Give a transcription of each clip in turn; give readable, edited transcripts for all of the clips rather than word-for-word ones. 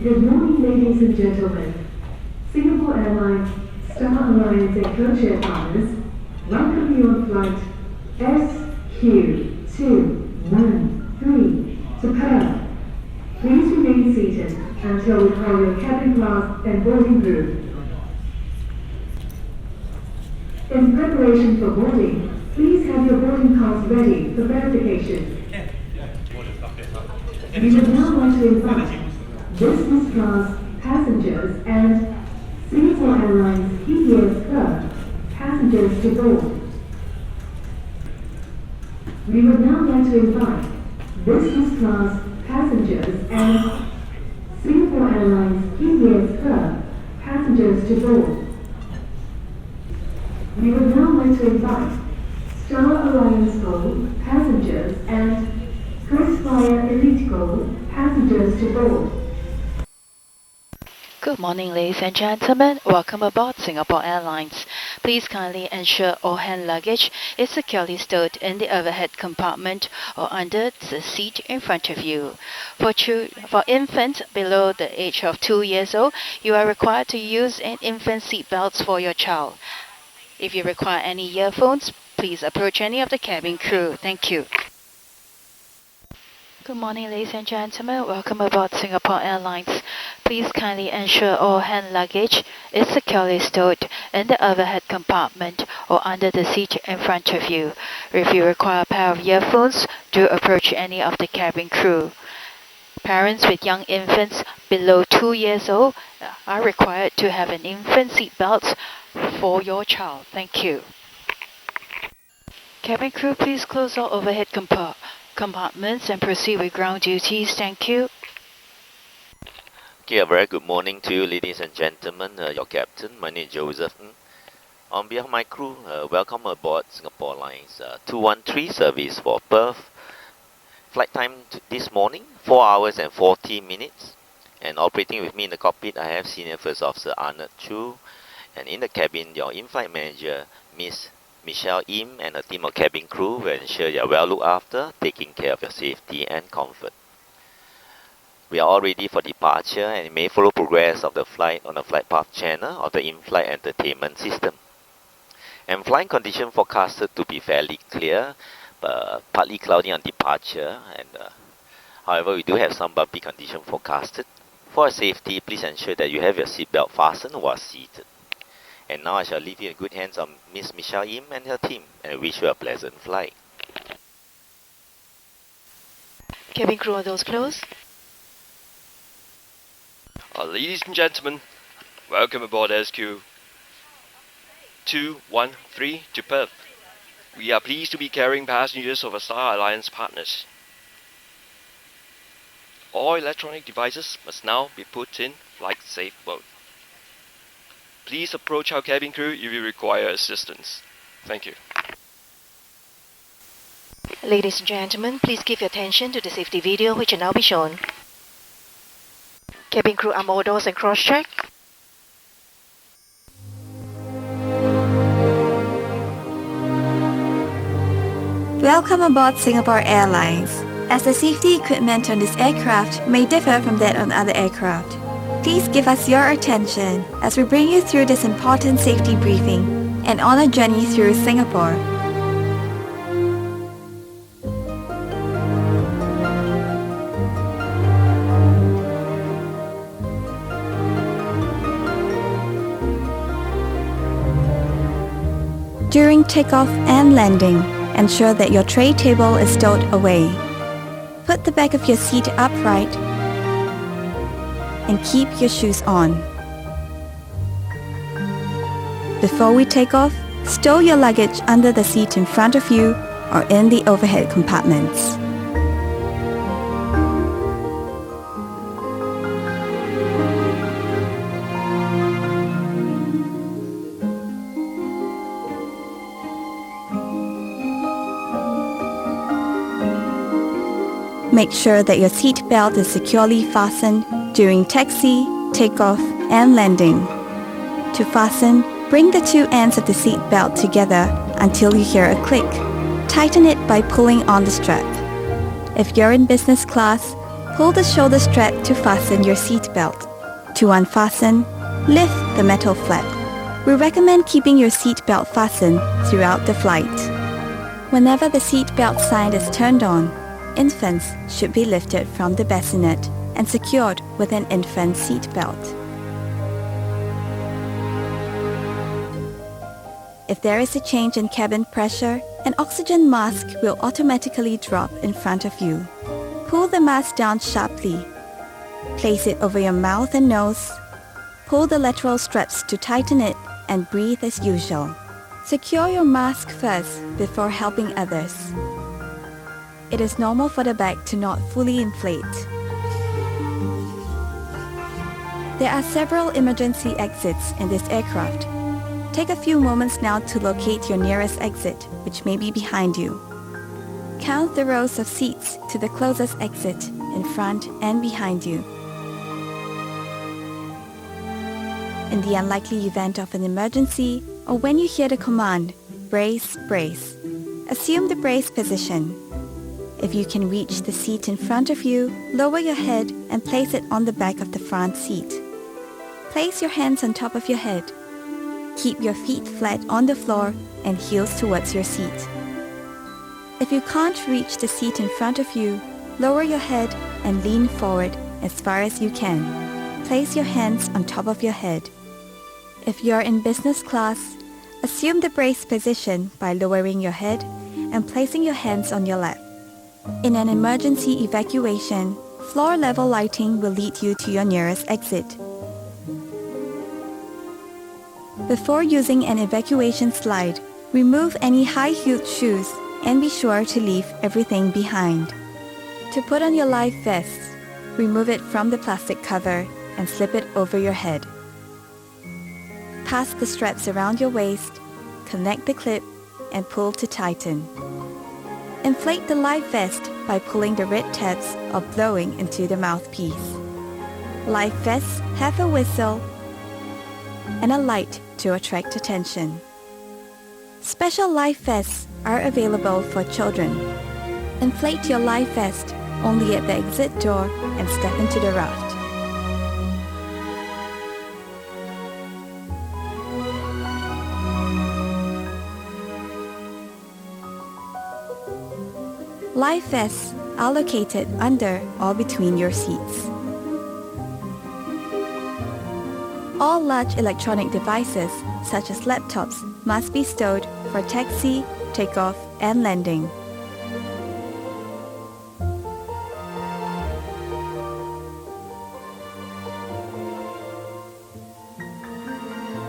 Good morning, ladies and gentlemen. Singapore Airlines, Star Alliance and codeshare partners welcome you on flight SQ213 to Perth. Please remain seated until we call your cabin class and boarding group. In preparation for boarding, please have your boarding pass ready for verification. We would now like to invite business class passengers and Singapore Airlines EPS Perth passengers to board. We would now like to invite business class passengers and Singapore Airlines EPS Perth passengers to board. We would now like to invite Star Alliance Gold passengers and Crossfire Elite Gold passengers to board. Good morning, ladies and gentlemen. Welcome aboard Singapore Airlines. Please kindly ensure all hand luggage is securely stowed in the overhead compartment or under the seat in front of you. For infants below the age of 2 years old, you are required to use an infant seat belts for your child. If you require any earphones, please approach any of the cabin crew. Thank you. Good morning, ladies and gentlemen. Welcome aboard Singapore Airlines. Please kindly ensure all hand luggage is securely stowed in the overhead compartment or under the seat in front of you. If you require a pair of earphones, do approach any of the cabin crew. Parents with young infants below 2 years old are required to have an infant seat belt for your child. Thank you. Cabin crew, please close all overhead compartments and proceed with ground duties. Thank you. Okay, a very good morning to you, ladies and gentlemen. Your captain, my name is Joseph. On behalf of my crew, welcome aboard Singapore Airlines 213 service for Perth. Flight time this morning, 4 hours and 40 minutes. And operating with me in the cockpit, I have Senior First Officer Arnold Chu. And in the cabin, your in-flight manager, Miss Michelle Im, and a team of cabin crew will ensure you are well looked after, taking care of your safety and comfort. We are all ready for departure and may follow progress of the flight on the flight path channel of the in-flight entertainment system. And flying condition forecasted to be fairly clear, partly cloudy on departure, and however we do have some bumpy condition forecasted. For safety, please ensure that you have your seatbelt fastened while seated. And now I shall leave you in good hands of Miss Michelle Im and her team, and wish you a pleasant flight. Cabin crew, are those closed? Ladies and gentlemen, welcome aboard SQ213 to Perth. We are pleased to be carrying passengers of our Star Alliance partners. All electronic devices must now be put in flight safe mode. Please approach our cabin crew if you require assistance. Thank you. Ladies and gentlemen, please give your attention to the safety video which will now be shown. Cabin crew arm all doors and cross-check. Welcome aboard Singapore Airlines. As the safety equipment on this aircraft may differ from that on other aircraft, please give us your attention as we bring you through this important safety briefing and on a journey through Singapore. During takeoff and landing, ensure that your tray table is stowed away. Put the back of your seat upright and keep your shoes on. Before we take off, stow your luggage under the seat in front of you or in the overhead compartments. Make sure that your seat belt is securely fastened during taxi, takeoff, and landing. To fasten, bring the two ends of the seat belt together until you hear a click. Tighten it by pulling on the strap. If you're in business class, Pull the shoulder strap to fasten your seat belt. To unfasten, lift the metal flap. We recommend keeping your seat belt fastened throughout the flight. Whenever the seat belt sign is turned on, infants should be lifted from the bassinet and secured with an infant seat belt. If there is a change in cabin pressure, an oxygen mask will automatically drop in front of you. Pull the mask down sharply. Place it over your mouth and nose. Pull the lateral straps to tighten it and breathe as usual. Secure your mask first before helping others. It is normal for the bag to not fully inflate. There are several emergency exits in this aircraft. Take a few moments now to locate your nearest exit, which may be behind you. Count the rows of seats to the closest exit in front and behind you. In the unlikely event of an emergency, or when you hear the command, brace, brace, assume the brace position. If you can reach the seat in front of you, lower your head and place it on the back of the front seat. Place your hands on top of your head. Keep your feet flat on the floor and heels towards your seat. If you can't reach the seat in front of you, lower your head and lean forward as far as you can. Place your hands on top of your head. If you're in business class, assume the brace position by lowering your head and placing your hands on your lap. In an emergency evacuation, floor-level lighting will lead you to your nearest exit. Before using an evacuation slide, remove any high-heeled shoes and be sure to leave everything behind. To put on your life vest, remove it from the plastic cover and slip it over your head. Pass the straps around your waist, connect the clip, and pull to tighten. Inflate the life vest by pulling the red tabs or blowing into the mouthpiece. Life vests have a whistle and a light to attract attention. Special life vests are available for children. Inflate your life vest only at the exit door and step into the raft. Life vests are located under or between your seats. All large electronic devices, such as laptops, must be stowed for taxi, takeoff, and landing.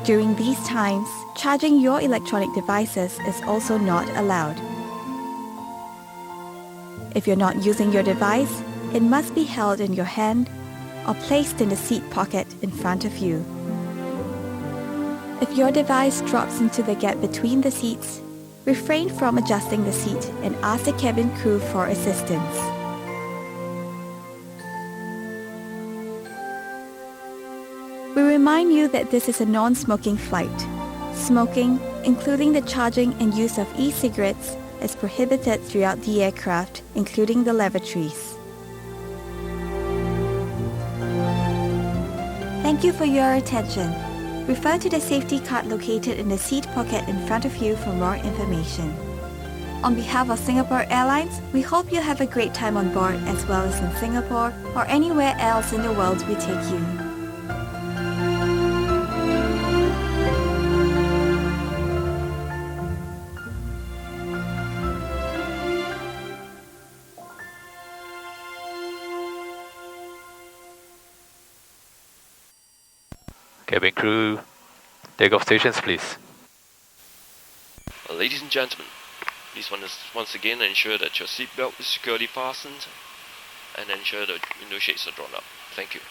During these times, charging your electronic devices is also not allowed. If you're not using your device, it must be held in your hand or placed in the seat pocket in front of you. If your device drops into the gap between the seats, refrain from adjusting the seat and ask the cabin crew for assistance. We remind you that this is a non-smoking flight. Smoking, including the charging and use of e-cigarettes, is prohibited throughout the aircraft, including the lavatories. Thank you for your attention. Refer to the safety card located in the seat pocket in front of you for more information. On behalf of Singapore Airlines, we hope you have a great time on board as well as in Singapore or anywhere else in the world we take you. Cabin crew, takeoff stations, please. Ladies and gentlemen, please once again ensure that your seatbelt is securely fastened and ensure the window shades are drawn up. Thank you.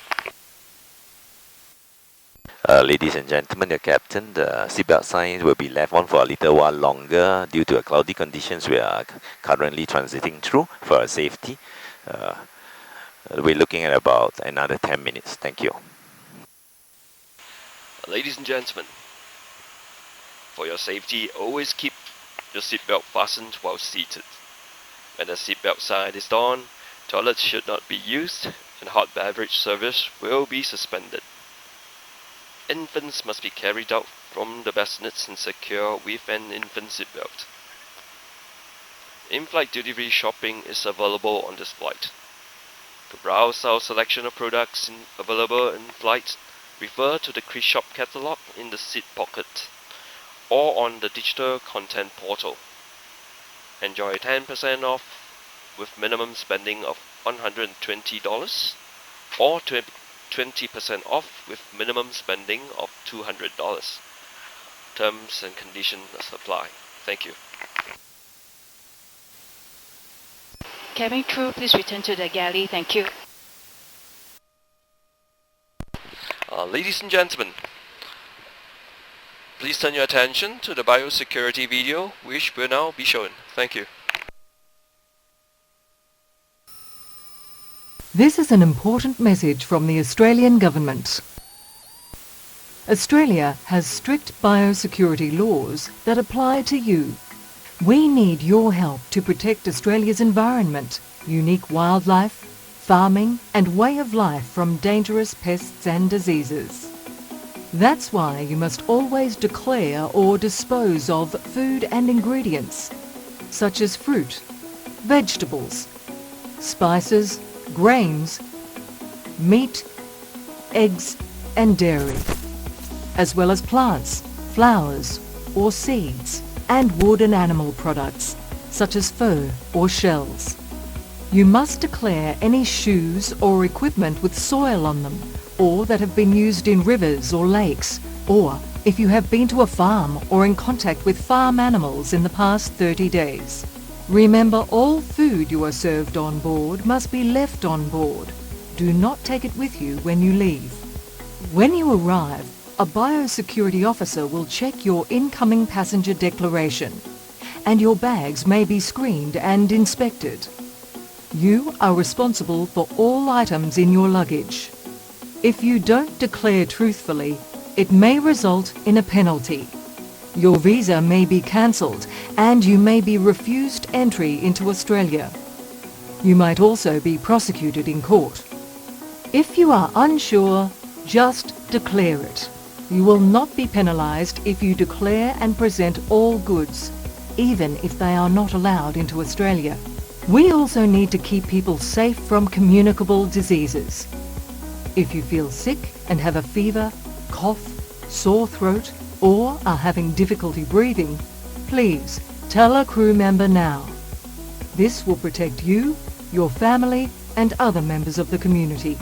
Ladies and gentlemen, the captain, the seatbelt signs will be left on for a little while longer due to the cloudy conditions we are currently transiting through for our safety. We're looking at about another 10 minutes. Thank you. Ladies and gentlemen, for your safety, always keep your seatbelt fastened while seated. When the seatbelt sign is on, Toilets should not be used, and hot beverage service will be suspended. Infants must be carried out from the bassinets and secured with an infant seatbelt. In-flight duty-free shopping is available on this flight. To browse our selection of products available in flight, refer to the Chris Shop catalog in the seat pocket or on the digital content portal. Enjoy 10% off with minimum spending of $120 or 20% off with minimum spending of $200. Terms and conditions apply. Thank you. Cabin crew, please return to the galley. Thank you. Ladies and gentlemen, please turn your attention to the biosecurity video which will now be shown. Thank you. This is an important message from the Australian Government. Australia has strict biosecurity laws that apply to you. We need your help to protect Australia's environment, unique wildlife, farming and way of life from dangerous pests and diseases. That's why you must always declare or dispose of food and ingredients, such as fruit, vegetables, spices, grains, meat, eggs and dairy, as well as plants, flowers or seeds, and wood and animal products, such as fur or shells. You must declare any shoes or equipment with soil on them, or that have been used in rivers or lakes, or if you have been to a farm or in contact with farm animals in the past 30 days. Remember, all food you are served on board must be left on board. Do not take it with you when you leave. When you arrive, a biosecurity officer will check your incoming passenger declaration, and your bags may be screened and inspected. You are responsible for all items in your luggage. If you don't declare truthfully, it may result in a penalty. Your visa may be cancelled and you may be refused entry into Australia. You might also be prosecuted in court. If you are unsure, just declare it. You will not be penalised if you declare and present all goods, even if they are not allowed into Australia. We also need to keep people safe from communicable diseases. If you feel sick and have a fever, cough, sore throat, or are having difficulty breathing, please tell a crew member now. This will protect you, your family, and other members of the community.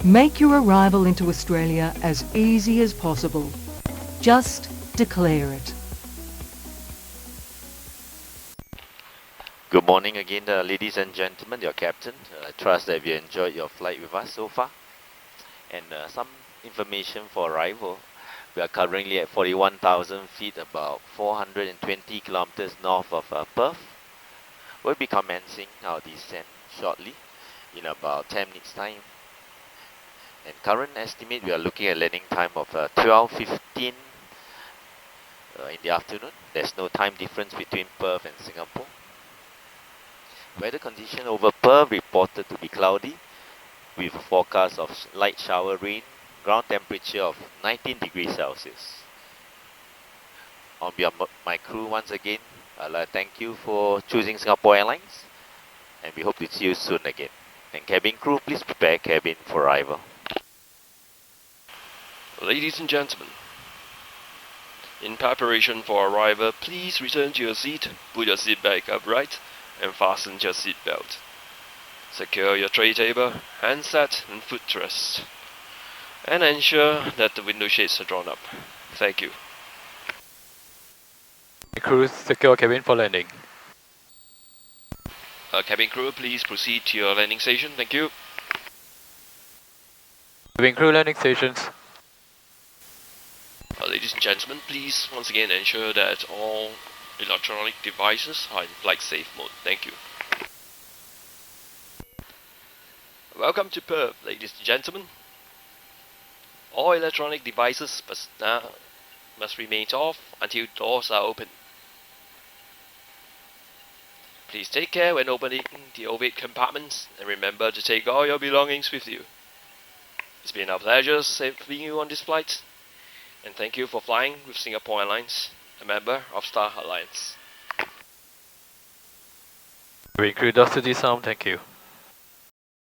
Make your arrival into Australia as easy as possible. Just declare it. Good morning again, ladies and gentlemen, your captain. I trust that you enjoyed your flight with us so far. And some information for arrival. We are currently at 41,000 feet, about 420 kilometers north of Perth. We'll be commencing our descent shortly, in about 10 minutes time. And current estimate, we are looking at landing time of 12:15 in the afternoon. There's no time difference between Perth and Singapore. Weather condition over Perth reported to be cloudy, with a forecast of light shower rain, ground temperature of 19 degrees Celsius. On behalf of my crew, once again, I'd like to thank you for choosing Singapore Airlines, and we hope to see you soon again. And cabin crew, please prepare cabin for arrival. Ladies and gentlemen, in preparation for arrival, please return to your seat, put your seat back upright, and fasten your seat belt. Secure your tray table, handset, and footrest, and ensure that the window shades are drawn up. Thank you. Crew, secure cabin for landing. Cabin crew, please proceed to your landing station. Thank you. Cabin crew, landing stations. Ladies and gentlemen, please once again ensure that all electronic devices are in flight safe mode. Thank you. Welcome to Perth, ladies and gentlemen. All electronic devices must remain off until doors are open. Please take care when opening the overhead compartments and remember to take all your belongings with you. It's been our pleasure serving you on this flight, and thank you for flying with Singapore Airlines, a member of Star Alliance. Cabin crew Dr. Disarm, thank you.